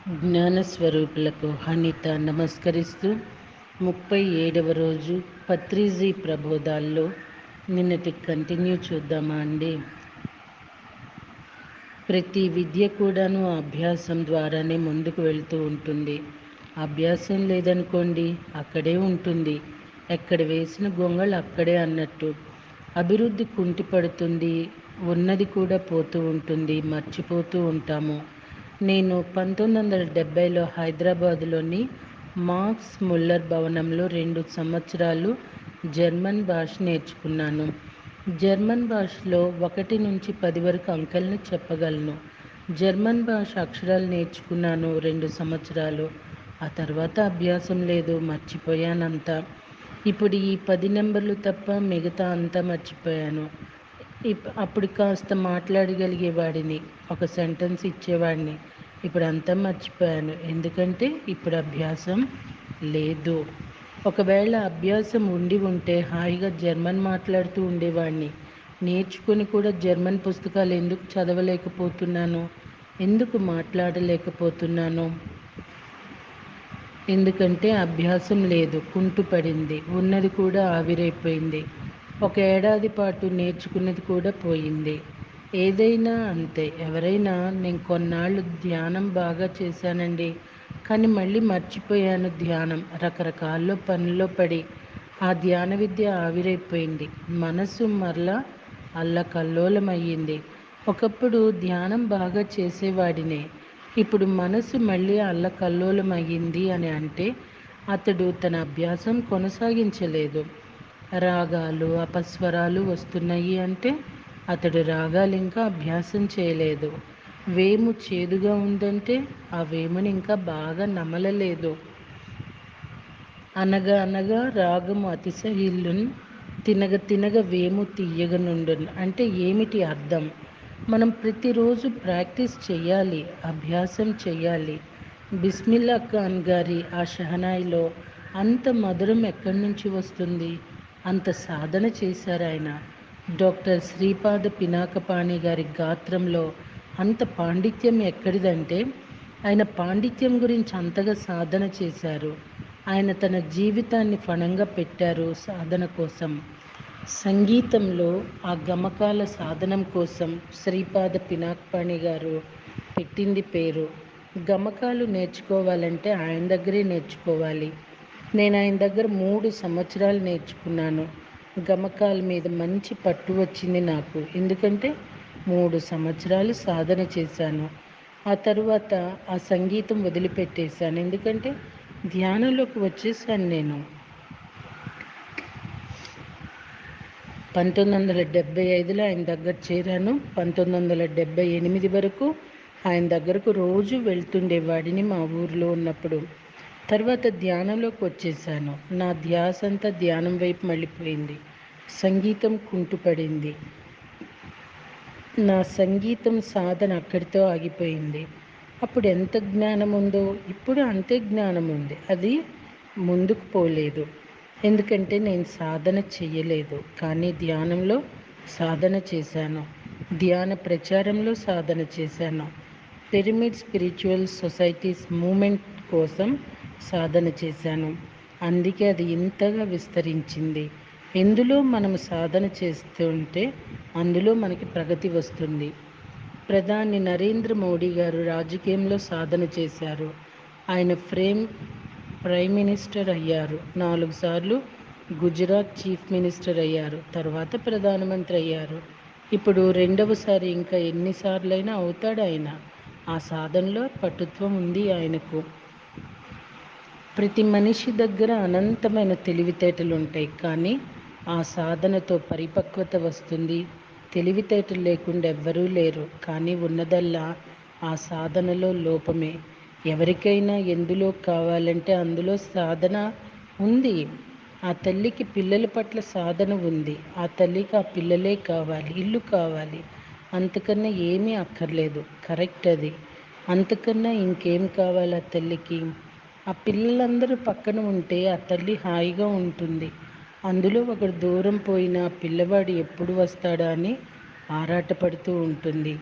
జ్ఞానస్వరూపులకు హనిత నమస్కరిస్తూ 37వ రోజు పత్రిజీ ప్రబోధాల్లో నిన్నటి కంటిన్యూ చూద్దామా అండి. ప్రతి విద్య కూడాను అభ్యాసం ద్వారానే ముందుకు వెళ్తూ ఉంటుంది. అభ్యాసం లేదనుకోండి అక్కడే ఉంటుంది. ఎక్కడ వేసిన గొంగళి అక్కడే అన్నట్టు. అభివృద్ధి కుంటిపడుతుంది, ఉన్నది కూడా పోతూ ఉంటుంది, మర్చిపోతూ ఉంటాము. నేను 1970లో హైదరాబాదులోని మాక్స్ ముల్లర్ భవనంలో 2 సంవత్సరాలు జర్మన్ భాష నేర్చుకున్నాను. జర్మన్ భాషలో 1 నుంచి 10 వరకు అంకెలను చెప్పగలను. జర్మన్ భాష అక్షరాలు నేర్చుకున్నాను 2 సంవత్సరాలు. ఆ తర్వాత అభ్యాసం లేదు, మర్చిపోయానంతా. ఇప్పుడు ఈ 10 నెంబర్లు తప్ప మిగతా అంతా మర్చిపోయాను. అప్పుడు కాస్త మాట్లాడగలిగేవాడిని, ఒక సెంటెన్స్ ఇచ్చేవాడిని. ఇప్పుడు అంతా మర్చిపోయాను, ఎందుకంటే ఇప్పుడు అభ్యాసం లేదు. ఒకవేళ అభ్యాసం ఉండి ఉంటే హాయిగా జర్మన్ మాట్లాడుతూ ఉండేవాడిని. నేర్చుకుని కూడా జర్మన్ పుస్తకాలు ఎందుకు చదవలేకపోతున్నాను, ఎందుకు మాట్లాడలేకపోతున్నాను? ఎందుకంటే అభ్యాసం లేదు, కుంటుపడింది. ఉన్నది కూడా ఆవిరైపోయింది. 1 ఏడాది పాటు నేర్చుకున్నది కూడా పోయింది. ఏదైనా అంతే. ఎవరైనా నేను కొన్నాళ్ళు ధ్యానం బాగా చేశానండి, కానీ మళ్ళీ మర్చిపోయాను ధ్యానం. రకరకాల పనుల్లో పడి ఆ ధ్యాన విద్య ఆవిరైపోయింది. మనసు మరలా అల్లకల్లోలమయ్యింది. ఒకప్పుడు ధ్యానం బాగా చేసేవాడినే. ఇప్పుడు మనసు మళ్ళీ అల్లకల్లోలమయ్యింది అని అంటే అతడు తన అభ్యాసం కొనసాగించలేదు. రాగాలు అపస్వరాలు వస్తున్నాయి అంటే అతడు రాగాలు ఇంకా అభ్యాసం చేయలేదు. వేము చేదుగా ఉందంటే ఆ వేముని ఇంకా బాగా నమలలేదు. అనగా అనగా రాగము అతిశయిల్లున్, తినగ తినగ వేము తీయగనుండున్. అంటే ఏమిటి అర్థం? మనం ప్రతిరోజు ప్రాక్టీస్ చేయాలి, అభ్యాసం చేయాలి. బిస్మిల్లా ఖాన్ గారి ఆ షహనాయిలో అంత మధురం ఎక్కడి నుంచి వస్తుంది? అంత సాధన చేశారు ఆయన. డాక్టర్ శ్రీపాద పినాకపాణి గారి గాత్రంలో అంత పాండిత్యం ఎక్కడిదంటే ఆయన పాండిత్యం గురించి అంతగా సాధన చేశారు. ఆయన తన జీవితాన్ని ఫణంగా పెట్టారు సాధన కోసం. సంగీతంలో ఆ గమకాల సాధనం కోసం శ్రీపాద పినాకపాణి గారు పెట్టింది పేరు. గమకాలు నేర్చుకోవాలంటే ఆయన దగ్గరే నేర్చుకోవాలి. నేను ఆయన దగ్గర 3 సంవత్సరాలు నేర్చుకున్నాను. గమకాల మీద మంచి పట్టు వచ్చింది నాకు, ఎందుకంటే 3 సంవత్సరాలు సాధన చేశాను. ఆ తరువాత ఆ సంగీతం వదిలిపెట్టేశాను, ఎందుకంటే ధ్యానంలోకి వచ్చేసాను నేను. 1975లో ఆయన దగ్గర చేరాను. 1978 వరకు ఆయన దగ్గరకు రోజు వెళ్తుండేవాడిని మా ఊరిలో ఉన్నప్పుడు. తర్వాత ధ్యానంలోకి వచ్చేసాను. నా ధ్యాస అంతా ధ్యానం వైపు మళ్ళీపోయింది. సంగీతం కుంటుపడింది. నా సంగీతం సాధన అక్కడితో ఆగిపోయింది. అప్పుడు ఎంత జ్ఞానం ఉందో ఇప్పుడు అంతే జ్ఞానం ఉంది. అది ముందుకు పోలేదు, ఎందుకంటే నేను సాధన చెయ్యలేదు. కానీ ధ్యానంలో సాధన చేశాను, ధ్యాన ప్రచారంలో సాధన చేశాను, పిరమిడ్ స్పిరిచువల్ సొసైటీస్ మూమెంట్ కోసం సాధన చేశాను. అందుకే అది ఇంతగా విస్తరించింది. ఎందులో మనం సాధన చేస్తుంటే అందులో మనకి ప్రగతి వస్తుంది. ప్రధాని నరేంద్ర మోడీ గారు రాజకీయంలో సాధన చేశారు. ఆయన ప్రైమ్ మినిస్టర్ అయ్యారు. 4 సార్లు గుజరాత్ చీఫ్ మినిస్టర్ అయ్యారు. తర్వాత ప్రధానమంత్రి అయ్యారు. ఇప్పుడు రెండవసారి ఇంకా ఎన్నిసార్లైనా అవుతాడు ఆయన. ఆ సాధనలో పటుత్వం ఉంది ఆయనకు. ప్రతి మనిషి దగ్గర అనంతమైన తెలివితేటలు ఉంటాయి, కానీ ఆ సాధనతో పరిపక్వత వస్తుంది. తెలివితేటలు లేకుండా ఎవ్వరూ లేరు, కానీ ఉన్నదల్లా ఆ సాధనలో లోపమే. ఎవరికైనా ఎందులో కావాలంటే అందులో సాధన ఉంది. ఆ తల్లికి పిల్లల పట్ల సాధన ఉంది. ఆ తల్లికి ఆ పిల్లలే కావాలి, ఇల్లు కావాలి, అంతకన్నా ఏమీ అక్కర్లేదు. కరెక్ట్ అది. అంతకన్నా ఇంకేం కావాలి ఆ తల్లికి? ఆ పిల్లలందరూ పక్కన ఉంటే ఆ తల్లి హాయిగా ఉంటుంది. అందులో ఒకడు దూరం పోయినా పిల్లవాడు ఎప్పుడు వస్తాడా అని ఆరాటపడుతూ ఉంటుంది.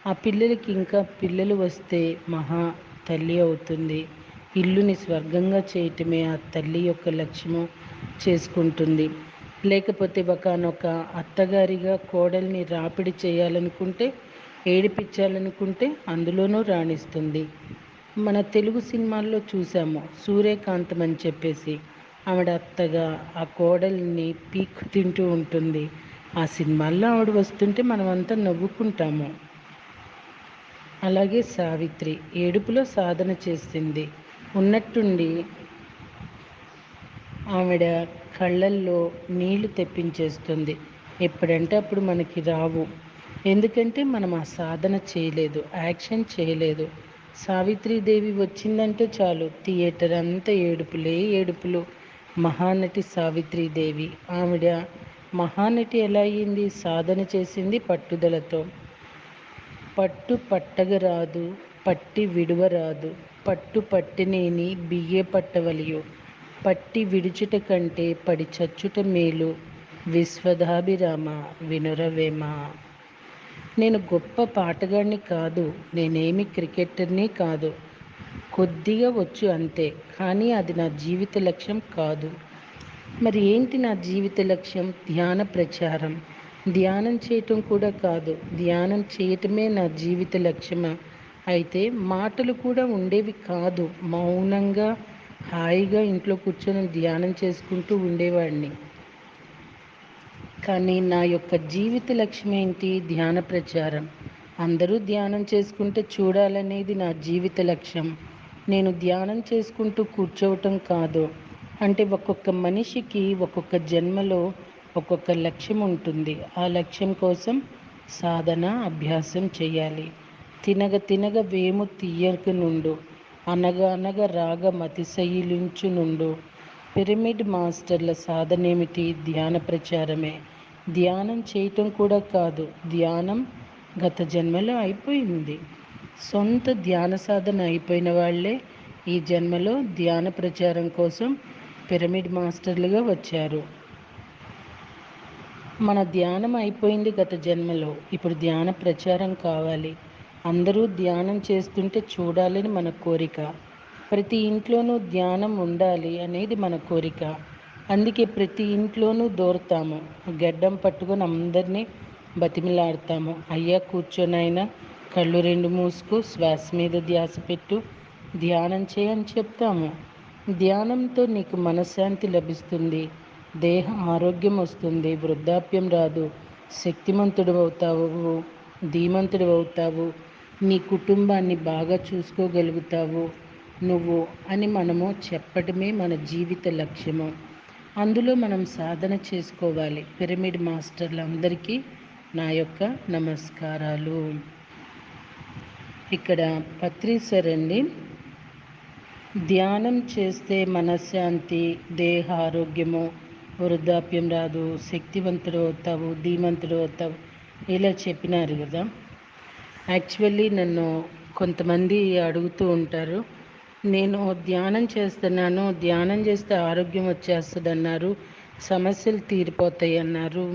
ఆ పిల్లలకి ఇంకా పిల్లలు వస్తే మహా తల్లి అవుతుంది. ఇల్లుని స్వర్గంగా చేయటమే ఆ తల్లి యొక్క లక్ష్యము చేసుకుంటుంది. లేకపోతే ఒకానొక అత్తగారిగా కోడల్ని రాపిడి చేయాలనుకుంటే, ఏడిపించాలనుకుంటే అందులోనూ రాణిస్తుంది. మన తెలుగు సినిమాల్లో చూసాము, సూర్యకాంతం అని చెప్పేసి ఆవిడ అత్తగా ఆ కోడల్ని పీక్కు తింటూ ఉంటుంది. ఆ సినిమాల్లో ఆవిడ వస్తుంటే మనమంతా నవ్వుకుంటాము. అలాగే సావిత్రి ఏడుపులో సాధన చేసింది. ఉన్నట్టుండి ఆవిడ కళ్ళల్లో నీళ్లు తెప్పించేస్తుంది. ఎప్పుడంటే అప్పుడు మనకి రావు. ఎందుకంటే మనం ఆ సాధన చేయలేదు, యాక్షన్ చేయలేదు. సావిత్రీదేవి వచ్చిందంటే చాలు, థియేటర్ అంతా ఏడుపులే ఏడుపులు. మహానటి సావిత్రీదేవి. ఆవిడ మహానటి ఎలా అయ్యింది? సాధన చేసింది పట్టుదలతో. పట్టు పట్టగరాదు, పట్టి విడువరాదు, పట్టు పట్టినేని బియ్యే పట్టవలియు, పట్టి విడుచుట కంటే పడి చచ్చుట మేలు, విశ్వదాభిరామ వినురవేమ. నేను గొప్ప పాటగాడిని కాదు, నేనేమి క్రికెటర్ని కాదు, కొద్దిగా వచ్చు అంతే, కానీ అది నా జీవిత లక్ష్యం కాదు. మరి ఏంటి నా జీవిత లక్ష్యం? ధ్యాన ప్రచారం. ధ్యానం చేయటం కూడా కాదు, ధ్యానం చేయటమే నా జీవిత లక్ష్యమా? అయితే మాటలు కూడా ఉండేవి కాదు. మౌనంగా హాయిగా ఇంట్లో కూర్చొని ధ్యానం చేసుకుంటూ ఉండేవాడిని. కానీ నా యొక్క జీవిత లక్ష్యం ఏంటి? ధ్యాన ప్రచారం. అందరూ ధ్యానం చేసుకుంటే చూడాలనేది నా జీవిత లక్ష్యం. నేను ధ్యానం చేసుకుంటూ కూర్చోవటం కాదు. అంటే ఒక్కొక్క మనిషికి ఒక్కొక్క జన్మలో ఒక్కొక్క లక్ష్యం ఉంటుంది. ఆ లక్ష్యం కోసం సాధన, అభ్యాసం చేయాలి. తినగ తినగ వేము తీయక నుండు, అనగా అనగా రాగ మతిశయిలించు నుండు. పిరమిడ్ మాస్టర్ల సాధనేమిటి? ధ్యాన ప్రచారమే. ధ్యానం చేయటం కూడా కాదు, ధ్యానం గత జన్మలో అయిపోయింది. సొంత ధ్యాన సాధన అయిపోయిన వాళ్ళే ఈ జన్మలో ధ్యాన ప్రచారం కోసం పిరమిడ్ మాస్టర్లుగా వచ్చారు. మన ధ్యానం అయిపోయింది గత జన్మలో, ఇప్పుడు ధ్యాన ప్రచారం కావాలి. అందరూ ధ్యానం చేస్తుంటే చూడాలని మన కోరిక. ప్రతి ఇంట్లోనూ ధ్యానం ఉండాలి అనేది మన కోరిక. అందుకే ప్రతి ఇంట్లోనూ దూరతాము, గడ్డం పట్టుకొని అందరినీ బతిమిలాడతాము. అయ్యా కూర్చొనైనా కళ్ళు రెండు మూసుకో, శ్వాస మీద ధ్యాస పెట్టు, ధ్యానం చేయని చెప్తాము. ధ్యానంతో నీకు మనశ్శాంతి లభిస్తుంది, దేహ ఆరోగ్యం వస్తుంది, వృద్ధాప్యం రాదు, శక్తిమంతుడు అవుతావు, ధీమంతుడు అవుతావు, నీ కుటుంబాన్ని బాగా చూసుకోగలుగుతావు నువ్వు అని మనము చెప్పటమే మన జీవిత లక్ష్యము. అందులో మనం సాధన చేసుకోవాలి. పిరమిడ్ మాస్టర్లందరికీ నా యొక్క నమస్కారాలు. ఇక్కడ పత్రిసర్ అండి, ధ్యానం చేస్తే మనశ్శాంతి, దేహ ఆరోగ్యము, వృద్ధాప్యం రాదు, శక్తివంతుడు అవుతావు, ధీమంతుడు అవుతావు, ఇలా చెప్పినారు కదా. యాక్చువల్లీ నన్ను కొంతమంది అడుగుతూ ఉంటారు, నేను ధ్యానం చేస్తున్నాను, ధ్యానం చేస్తే ఆరోగ్యం వచ్చేస్తుంది అన్నారు, సమస్యలు తీరిపోతాయి అన్నారు.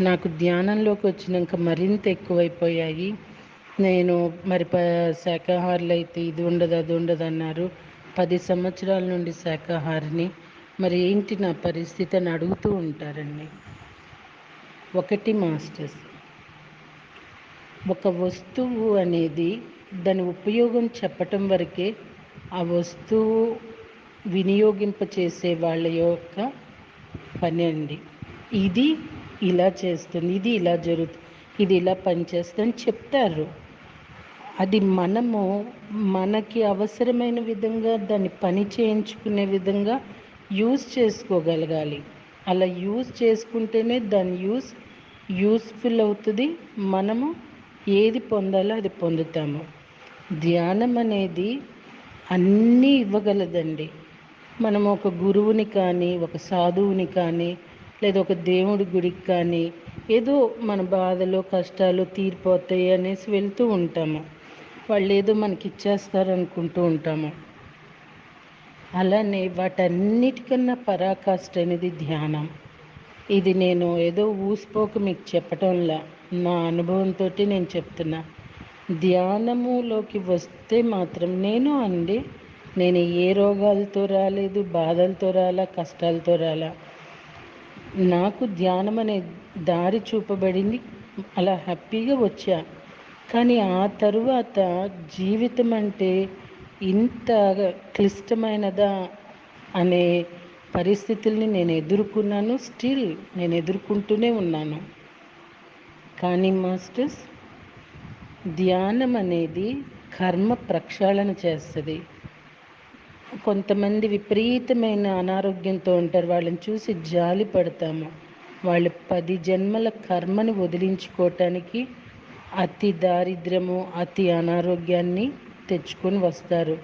నాకు ధ్యానంలోకి వచ్చినాక మరింత ఎక్కువైపోయాయి. నేను మరి శాకాహారులు అయితే ఇది ఉండదు అది ఉండదు అన్నారు. 10 సంవత్సరాల నుండి శాకాహారిని, మరి ఏంటి నా పరిస్థితి అని అడుగుతూ ఉంటారండి. ఒకటి మాస్టర్స్, ఒక వస్తువు అనేది దాని ఉపయోగం చెప్పటం వరకే ఆ వస్తువు వినియోగింపచేసే వాళ్ళ యొక్క పని అండి. ఇది ఇలా చేస్తుంది, ఇది ఇలా జరుగుతుంది, ఇది ఇలా పనిచేస్తుంది చెప్తారు. అది మనము మనకి అవసరమైన విధంగా దాన్ని పని చేయించుకునే విధంగా యూజ్ చేసుకోగలగాలి. అలా యూజ్ చేసుకుంటేనే దాని యూస్ఫుల్ అవుతుంది. మనము ఏది పొందాలో అది పొందుతాము. ధ్యానం అనేది అన్నీ ఇవ్వగలదండి. మనం ఒక గురువుని కానీ, ఒక సాధువుని కానీ, లేదా ఒక దేవుడి గుడికి కానీ, ఏదో మన బాధలు కష్టాలు తీరిపోతాయి అనేసి వెళ్తూ ఉంటాము. వాళ్ళు ఏదో మనకి ఇచ్చేస్తారు అనుకుంటూ ఉంటాము. అలానే వాటన్నిటికన్నా పరాకాష్ఠ అనేది ధ్యానం. ఇది నేను ఏదో ఊసిపోక మీకు చెప్పటంలా, నా అనుభవంతో నేను చెప్తున్నా. ధ్యానములోకి వస్తే మాత్రం నేను ఏ రోగాలతో రాలేదు, బాధలతో రాలా, కష్టాలతో రాలా. నాకు ధ్యానం అనే దారి చూపబడింది, అలా హ్యాపీగా వచ్చా. కానీ ఆ తరువాత జీవితం అంటే ఇంత క్లిష్టమైనదా అనే పరిస్థితుల్ని నేను ఎదుర్కొన్నాను. స్టిల్ నేను ఎదుర్కొంటూనే ఉన్నాను. కానీ మాస్టర్స్, ధ్యానం అనేది కర్మ ప్రక్షాళన చేస్తుంది. కొంతమంది విపరీతమైన అనారోగ్యంతో ఉంటారు, వాళ్ళని చూసి జాలి పడతాము. వాళ్ళు 10 జన్మల కర్మని వదిలించుకోవటానికి అతి దారిద్ర్యము, అతి అనారోగ్యాన్ని తెచ్చుకొని వస్తారు.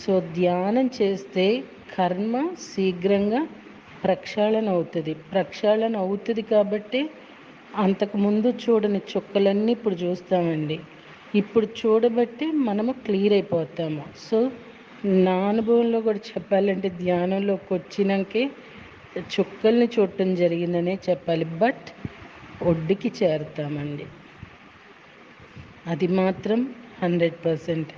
సో ధ్యానం చేస్తే కర్మ శీఘ్రంగా ప్రక్షాళన అవుతుంది కాబట్టి అంతకుముందు చూడని చుక్కలన్నీ ఇప్పుడు చూస్తామండి. ఇప్పుడు చూడబట్టి మనము క్లియర్ అయిపోతాము. సో నా అనుభవంలో కూడా చెప్పాలంటే ధ్యానంలోకి వచ్చినాకే చుక్కల్ని చూడటం జరిగిందనే చెప్పాలి. బట్ ఒడ్డుకి చేరుతామండి, అది మాత్రం 100%.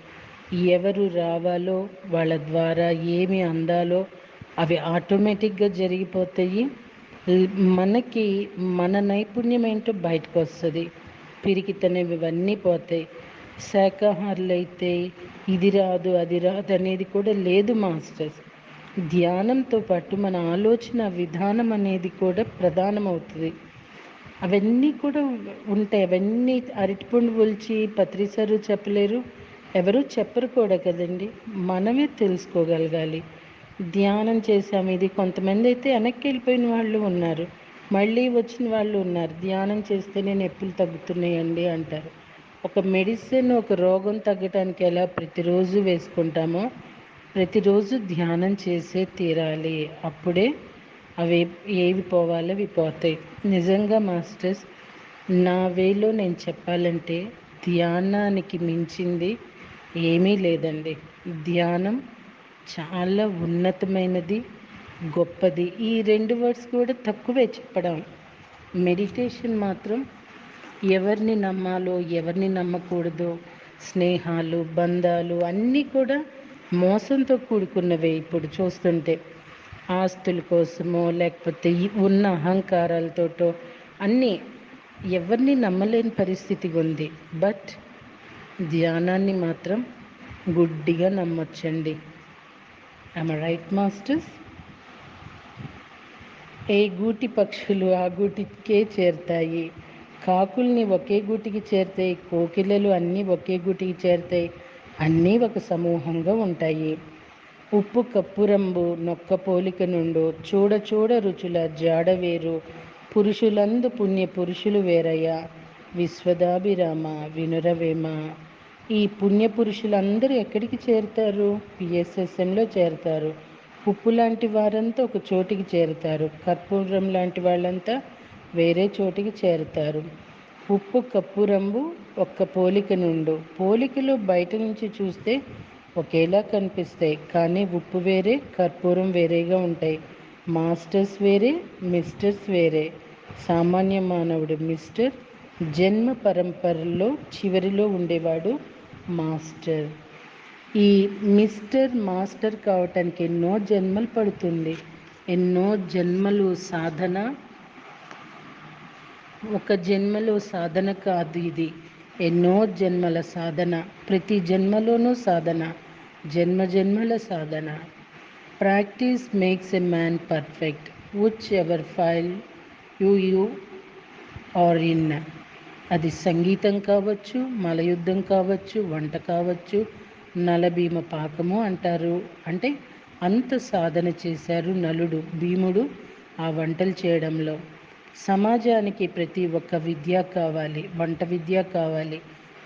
ఎవరు రావాలో, వాళ్ళ ద్వారా ఏమి అందాలో అవి ఆటోమేటిక్గా జరిగిపోతాయి. మనకి మన నైపుణ్యం ఏంటో బయటకు వస్తుంది. పిరికితనం ఇవన్నీ పోతాయి. శాకాహారులు అయితే ఇది రాదు అది రాదు అనేది కూడా లేదు మాస్టర్స్. ధ్యానంతో పాటు మన ఆలోచన విధానం అనేది కూడా ప్రధానమవుతుంది. అవన్నీ కూడా ఉంటాయి. అవన్నీ అరటిపండు ఒలిచి పత్రిసారు చెప్పలేరు, ఎవరు చెప్పరు కూడా కదండి. మనమే తెలుసుకోగలగాలి. ధ్యానం చేసాము ఇది, కొంతమంది అయితే వెనక్కి వెళ్ళిపోయిన వాళ్ళు ఉన్నారు, మళ్ళీ వచ్చిన వాళ్ళు ఉన్నారు. ధ్యానం చేస్తేనే నొప్పులు తగ్గుతున్నాయండి అంటారు. ఒక మెడిసిన్ ఒక రోగం తగ్గటానికి ఎలా ప్రతిరోజు వేసుకుంటామో ప్రతిరోజు ధ్యానం చేసే తీరాలి. అప్పుడే అవి ఏవి పోవాలో అవి పోతాయి. నిజంగా మాస్టర్స్, నా వేలో నేను చెప్పాలంటే ధ్యానానికి మించింది ఏమీ లేదండి. ధ్యానం చాలా ఉన్నతమైనది, గొప్పది. ఈ 2 వర్డ్స్ కూడా తక్కువే చెప్పడం. మెడిటేషన్ మాత్రం ఎవరిని నమ్మాలో ఎవరిని నమ్మకూడదో, స్నేహాలు బంధాలు అన్నీ కూడా మోసంతో కూడుకున్నవే. ఇప్పుడు చూస్తుంటే ఆస్తుల కోసమో లేకపోతే ఉన్న అహంకారాలతోటో అన్నీ ఎవరిని నమ్మలేని పరిస్థితి ఉంది. బట్ ధ్యానాన్ని మాత్రం గుడ్డిగా నమ్మొచ్చండి. I'm right masters? ఏ గూటి పక్షులు ఆ గూటికే చేరుతాయి, కాకుల్ని ఒకే గూటికి చేరుతాయి, కోకిలలు అన్నీ ఒకే గూటికి చేరుతాయి, అన్నీ ఒక సమూహంగా ఉంటాయి. ఉప్పు కప్పురంబు నొక్క పోలిక నుండు, చూడ చూడ రుచుల జాడవేరు, పురుషులందు పుణ్య పురుషులు వేరయ్య, విశ్వదాభిరామ వినురవేమ. ఈ పుణ్య పురుషులందరూ ఎక్కడికి చేరుతారు? పిఎస్ఎస్ఎంలో చేరుతారు. ఉప్పు లాంటి వారంతా ఒక చోటికి చేరుతారు, కర్పూరం లాంటి వాళ్ళంతా వేరే చోటికి చేరుతారు. ఉప్పు కప్పురంబు ఒక్క పోలిక నుండు, పోలికలు బయట నుంచి చూస్తే ఒకేలా కనిపిస్తాయి, కానీ ఉప్పు వేరే కర్పూరం వేరేగా ఉంటాయి. మాస్టర్స్ వేరే, మిస్టర్స్ వేరే. సామాన్య మానవుడు మిస్టర్, జన్మ పరంపరలో చివరిలో ఉండేవాడు మాస్టర్. ఈ మిస్టర్ మాస్టర్ కావటానికి ఎన్నో జన్మలు పడుతుంది, ఎన్నో జన్మలు సాధన. ఒక జన్మలో సాధన కాదు ఇది, ఎన్నో జన్మల సాధన. ప్రతి జన్మలోనూ సాధన, జన్మ జన్మల సాధన. Practice makes a man perfect, which ever file you are in. అది సంగీతం కావచ్చు, మలయుద్ధం కావచ్చు, వంట కావచ్చు, నలభీమ పాకము అంటారు. అంటే అంత సాధన చేశారు నలుడు, భీముడు ఆ వంటలు చేయడంలో. సమాజానికి ప్రతి ఒక్క విద్య కావాలి, వంట విద్య కావాలి,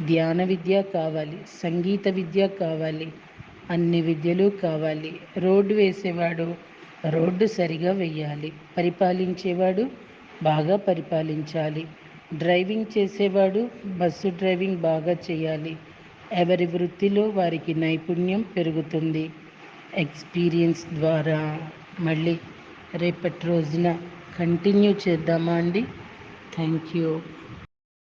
ధ్యాన విద్య కావాలి, సంగీత విద్య కావాలి, అన్ని విద్యలు కావాలి. రోడ్డు వేసేవాడు రోడ్డు సరిగా వేయాలి, పరిపాలించేవాడు బాగా పరిపాలించాలి, డ్రైవింగ్ చేసేవాడు బస్సు డ్రైవింగ్ బాగా చేయాలి. ఎవరి వృత్తిలో వారికి నైపుణ్యం పెరుగుతుంది ఎక్స్పీరియన్స్ ద్వారా. మళ్ళీ రేపటి రోజున కంటిన్యూ చేద్దామా అండి? Thank you.